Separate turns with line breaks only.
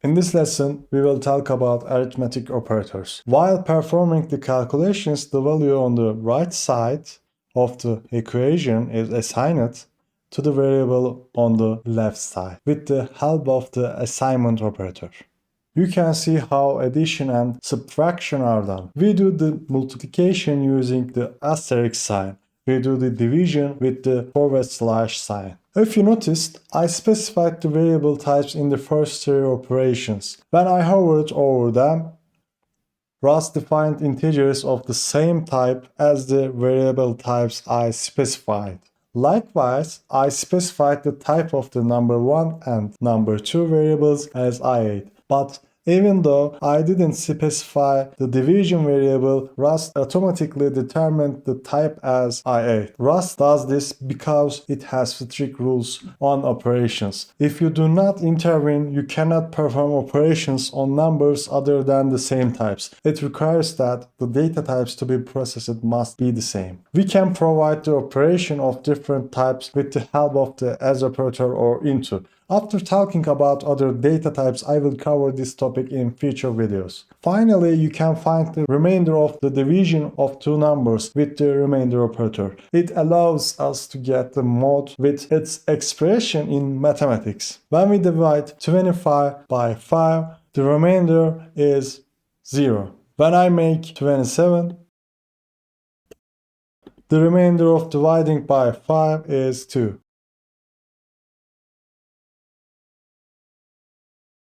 In this lesson, we will talk about arithmetic operators. While performing the calculations, the value on the right side of the equation is assigned to the variable on the left side with the help of the assignment operator. You can see how addition and subtraction are done. We do the multiplication using the asterisk sign. We do the division with the / sign. If you noticed, I specified the variable types in the first three operations. When I hovered over them, Rust defined integers of the same type as the variable types I specified. Likewise, I specified the type of the number 1 and number 2 variables as I8. But even though I didn't specify the division variable, Rust automatically determined the type as I8. Rust does this because it has strict rules on operations. If you do not intervene, you cannot perform operations on numbers other than the same types. It requires that the data types to be processed must be the same. We can provide the operation of different types with the help of the as operator or into. After talking about other data types, I will cover this topic in future videos. Finally, you can find the remainder of the division of two numbers with the remainder operator. It allows us to get the mode with its expression in mathematics. When we divide 25 by 5, the remainder is 0. When I make 27, the remainder of dividing by 5 is 2.